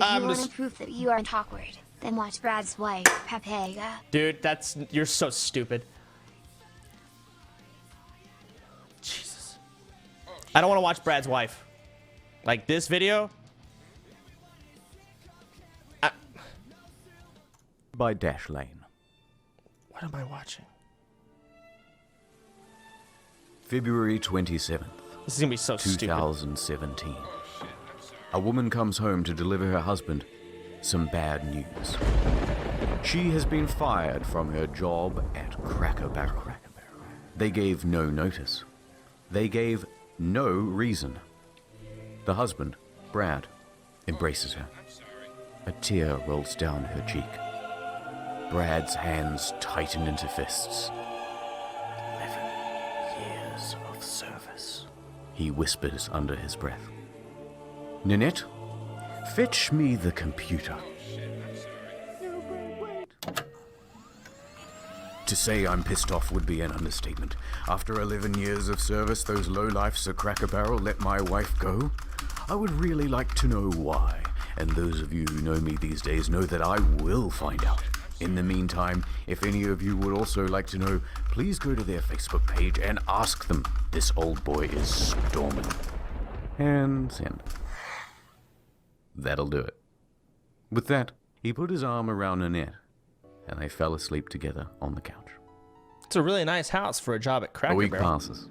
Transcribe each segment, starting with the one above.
If you want proof that you aren't awkward, then watch Brad's wife, Pepega. Dude, you're so stupid. Jesus. I don't want to watch Brad's wife. Like this video. By Dash Lane. What am I watching? February 27th. This is gonna be so stupid. 2017. A woman comes home to deliver her husband some bad news. She has been fired from her job at Cracker Barrel. They gave no notice. They gave no reason. The husband, Brad, embraces her. A tear rolls down her cheek. Brad's hands tighten into fists. 11 years of service, he whispers under his breath. Nanette, fetch me the computer. To say I'm pissed off would be an understatement. After 11 years of service, those lowlifes at Cracker Barrel let my wife go. I would really like to know why, and those of you who know me these days know that I will find out. In the meantime, if any of you would also like to know, please go to their Facebook page and ask them. This old boy is storming. And send. That'll do it. With that, he put his arm around Nanette, and they fell asleep together on the couch. It's a really nice house for a job at Cracker A week Barrel. passes.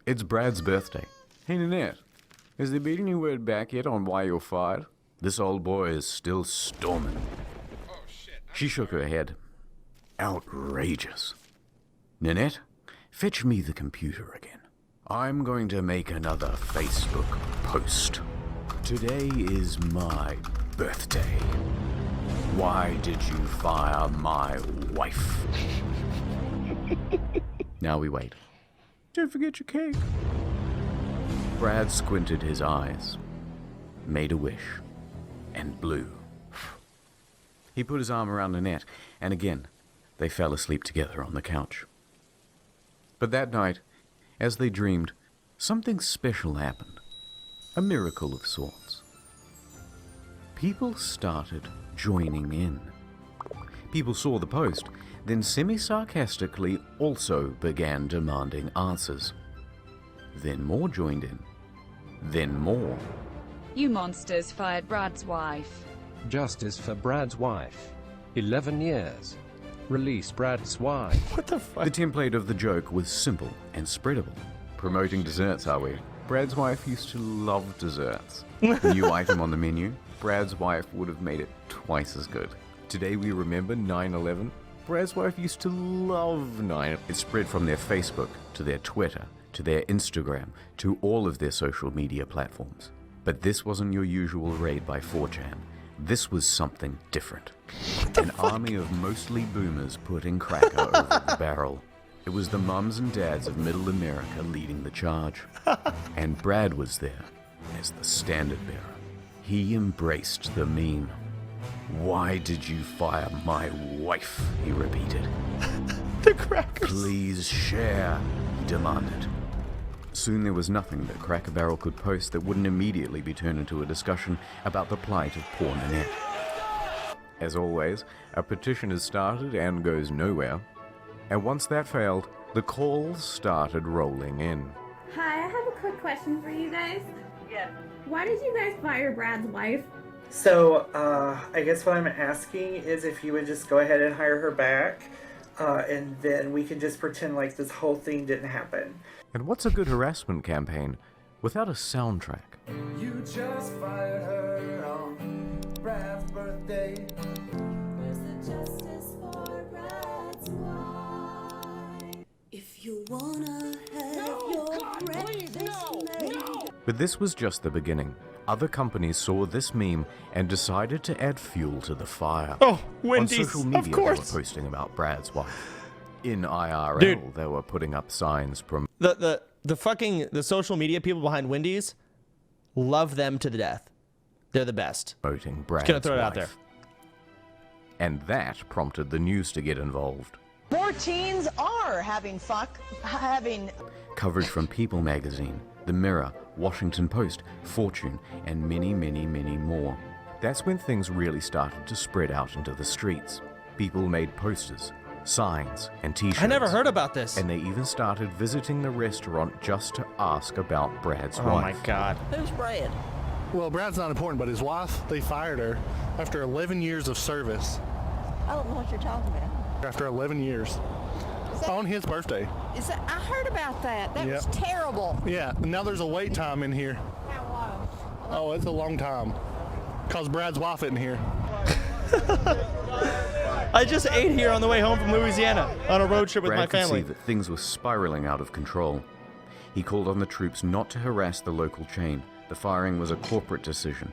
It's Brad's birthday. Hey, Nanette, has there been any word back yet on why you're fired? This old boy is still storming. She shook her head. Outrageous. Nanette, fetch me the computer again. I'm going to make another Facebook post. Today is my birthday. Why did you fire my wife? Now we wait. Don't forget your cake. Brad squinted his eyes, made a wish, and blew. He put his arm around Nanette, and again, they fell asleep together on the couch. But that night, as they dreamed, something special happened. A miracle of sorts. People started joining in. People saw the post, then semi-sarcastically also began demanding answers. Then more joined in. Then more. You monsters fired Brad's wife. Justice for Brad's wife. 11 years. Release Brad's wife. What the fuck? The template of the joke was simple and spreadable. Promoting desserts, are we? Brad's wife used to love desserts. New item on the menu, Brad's wife would have made it twice as good. Today we remember 9/11. Brad's wife used to love 9. It spread from their Facebook to their Twitter to their Instagram to all of their social media platforms. But this wasn't your usual raid by 4chan. This was something different. An army of mostly boomers putting Cracker over the barrel. It was the mums and dads of middle America leading the charge. And Brad was there as the standard bearer. He embraced the meme. Why did you fire my wife? He repeated. The crackers. Please share, he demanded. Soon there was nothing that Cracker Barrel could post that wouldn't immediately be turned into a discussion about the plight of poor Nanette. As always, a petition is started and goes nowhere. And once that failed, the calls started rolling in. Hi, I have a quick question for you guys. Yeah. Why did you guys fire Brad's wife? So, I guess what I'm asking is if you would just go ahead and hire her back, and then we can just pretend like this whole thing didn't happen. And what's a good harassment campaign without a soundtrack? You just fired her on Brad's birthday. Where's the justice for Brad's wife? If you wanna have your breakfast made. But this was just the beginning. Other companies saw this meme and decided to add fuel to the fire. Oh, Wendy's, on social media, of course. They were posting about Brad's wife. In IRL, Dude. They were putting up signs from The social media people behind Wendy's, love them to the death. They're the best. promoting Brad's Just gonna throw it wife. out there. And that prompted the news to get involved. More teens are having Coverage from People magazine, The Mirror, Washington Post, Fortune, and many, many, many more. That's when things really started to spread out into the streets. People made posters, signs, and t-shirts. I never heard about this. And they even started visiting the restaurant just to ask about Brad's wife. Oh my God. Who's Brad? Well, Brad's not important, but his wife, they fired her after 11 years of service. I don't know what you're talking about. After 11 years. On his birthday. I heard about that. That was terrible. Yeah, and now there's a wait time in here. How long? Oh, it's a long time. Cause Brad's wife isn't here. I just ate here on the way home from Louisiana on a road trip with Brad my family. could see that things were spiraling out of control. He called on the troops not to harass the local chain. The firing was a corporate decision.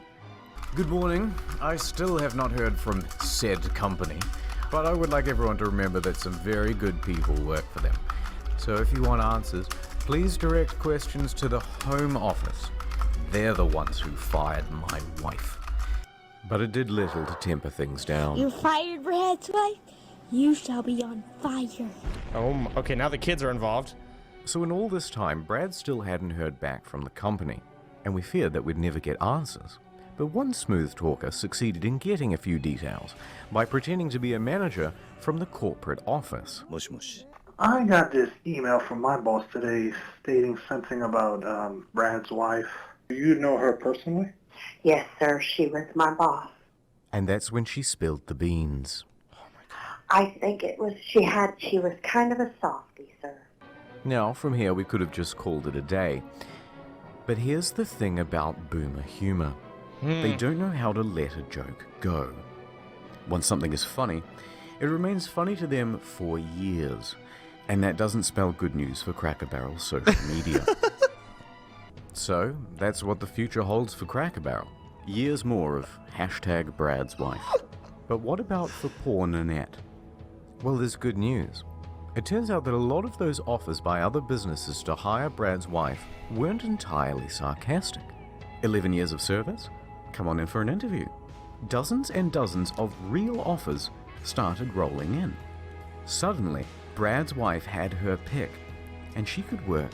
Good morning. I still have not heard from said company, but I would like everyone to remember that some very good people work for them. So if you want answers, please direct questions to the Home Office. They're the ones who fired my wife. But it did little to temper things down. You fired Brad's wife? You shall be on fire. Oh, okay, now the kids are involved. So in all this time, Brad still hadn't heard back from the company, and we feared that we'd never get answers. But one smooth talker succeeded in getting a few details by pretending to be a manager from the corporate office. I got this email from my boss today stating something about Brad's wife. Do you know her personally? Yes, sir. She was my boss. And that's when she spilled the beans. I think it was she was kind of a softie, sir. Now, from here, we could have just called it a day. But here's the thing about boomer humor. They don't know how to let a joke go. Once something is funny, it remains funny to them for years. And that doesn't spell good news for Cracker Barrel's social media. So, that's what the future holds for Cracker Barrel. Years more of hashtag Brad's wife. But what about for poor Nanette? Well, there's good news. It turns out that a lot of those offers by other businesses to hire Brad's wife weren't entirely sarcastic. 11 years of service? Come on in for an interview. Dozens and dozens of real offers started rolling in. Suddenly, Brad's wife had her pick, and she could work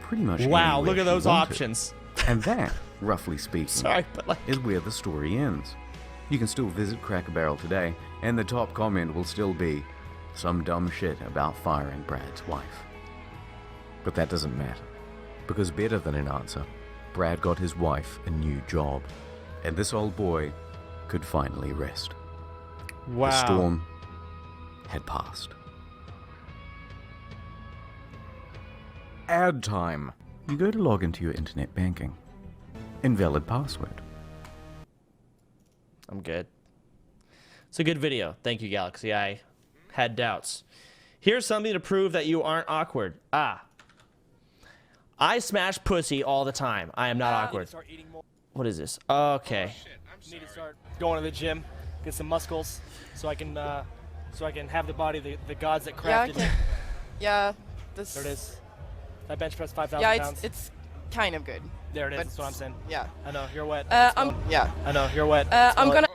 pretty much Wow, anywhere look at she those wanted. options. And that, roughly speaking, Sorry, but like... is where the story ends. You can still visit Cracker Barrel today, and the top comment will still be some dumb shit about firing Brad's wife. But that doesn't matter, because better than an answer, Brad got his wife a new job, and this old boy could finally rest. Wow. The storm had passed. Ad time. You go to log into your internet banking. Invalid password. I'm good. It's a good video. Thank you, Galaxy. I had doubts. Here's something to prove that you aren't awkward. I smash pussy all the time. I am not awkward. What is this? Okay. I need to start going to the gym, get some muscles, so I can have the body the gods that crafted. Yeah, this. There it is. I bench press 5,000 Yeah, pounds. it's kind of good. There it is. But That's what I'm saying. Yeah. I know you're wet. Yeah. I know you're wet. I'm gonna.